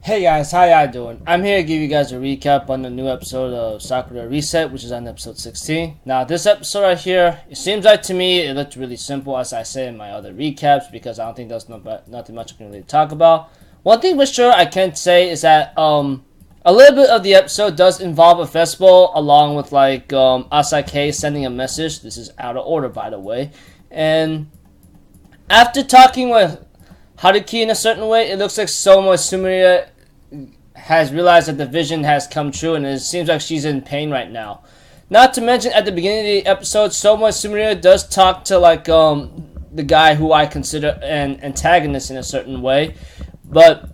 Hey guys, how y'all doing? I'm here to give you guys a recap on the new episode of Sakurada Reset, which is on episode 16. Now, this episode right here, it seems like to me it looked really simple, as I say in my other recaps, because I don't think there's nothing much I can really talk about. One thing for sure I can say is that a little bit of the episode does involve a festival, along with Asake sending a message. This is out of order, by the way. And after talking with Haruki in a certain way, it looks like Soma Sumire has realized that the vision has come true, and it seems like she's in pain right now. Not to mention, at the beginning of the episode, Soma Sumire does talk to the guy who I consider an antagonist in a certain way, but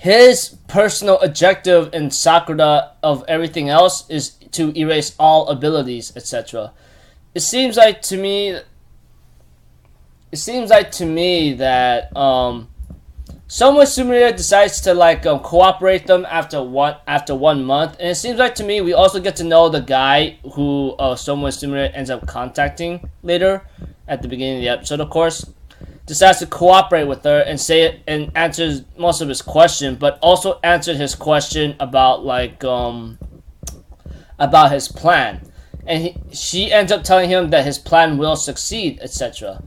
his personal objective in Sakurada of everything else is to erase all abilities, etc. It seems like to me that Soma Sumire decides to cooperate them after 1 month, and it seems like to me we also get to know the guy who Soma Sumire ends up contacting later at the beginning of the episode. Of course, decides to cooperate with her and say it and answers most of his question, but also answered his question about his plan, and she ends up telling him that his plan will succeed, etc.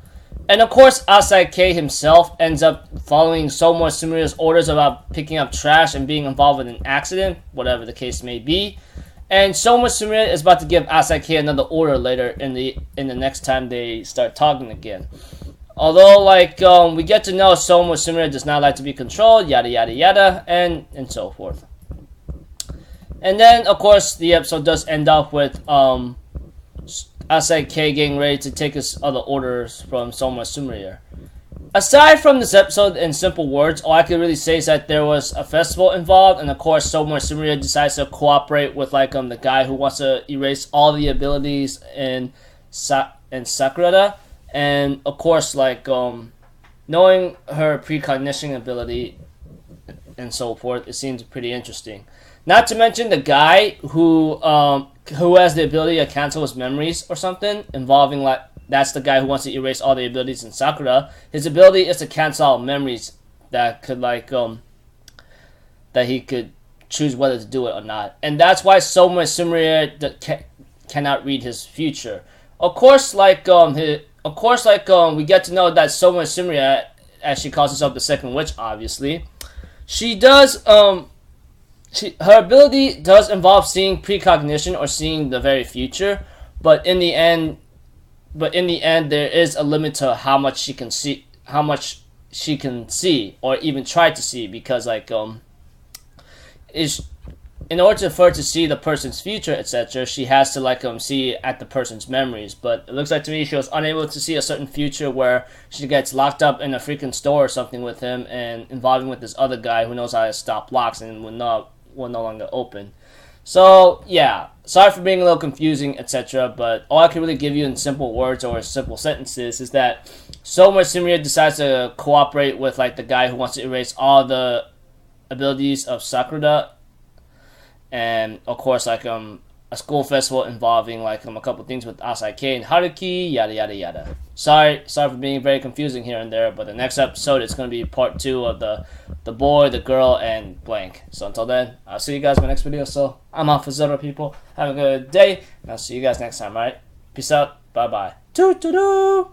And of course, Asake himself ends up following Soma Sumire's orders about picking up trash and being involved in an accident, whatever the case may be. And Soma Sumire is about to give Asake another order later in the next time they start talking again. Although, we get to know Soma Sumire does not like to be controlled, yada yada yada, and so forth. And then, of course, the episode does end up with Asake getting ready to take his other orders from Soma Sumire. Aside from this episode, in simple words, all I can really say is that there was a festival involved, and of course Soma Sumire decides to cooperate with the guy who wants to erase all the abilities in Sakurada, and of course knowing her precognition ability and so forth, it seems pretty interesting. Not to mention the guy who has the ability to cancel his memories or something, involving that's the guy who wants to erase all the abilities in Sakura. His ability is to cancel out memories that could that he could choose whether to do it or not, and that's why Soma Sumire cannot read his future. Of course, we get to know that Soma Sumire, as she calls herself the second witch, obviously, she does her ability does involve seeing precognition or seeing the very future, but in the end there is a limit to how much she can see or even try to see, because in order for her to see the person's future, etc., she has to see at the person's memories. But it looks like to me she was unable to see a certain future where she gets locked up in a freaking store or something with him and involving with this other guy who knows how to stop locks and will no longer open. So yeah, sorry for being a little confusing, etc., but all I can really give you in simple words or simple sentences is that Soma Sumire decides to cooperate with the guy who wants to erase all the abilities of Sakurada, and of course a school festival involving a couple things with Asake and Haruki, yada yada yada. Sorry for being very confusing here and there, but the next episode is going to be part 2 of the boy, the girl, and blank. So until then, I'll see you guys in my next video. So I'm off for Zero, people. Have a good day, and I'll see you guys next time, alright? Peace out. Bye bye. Toot toot.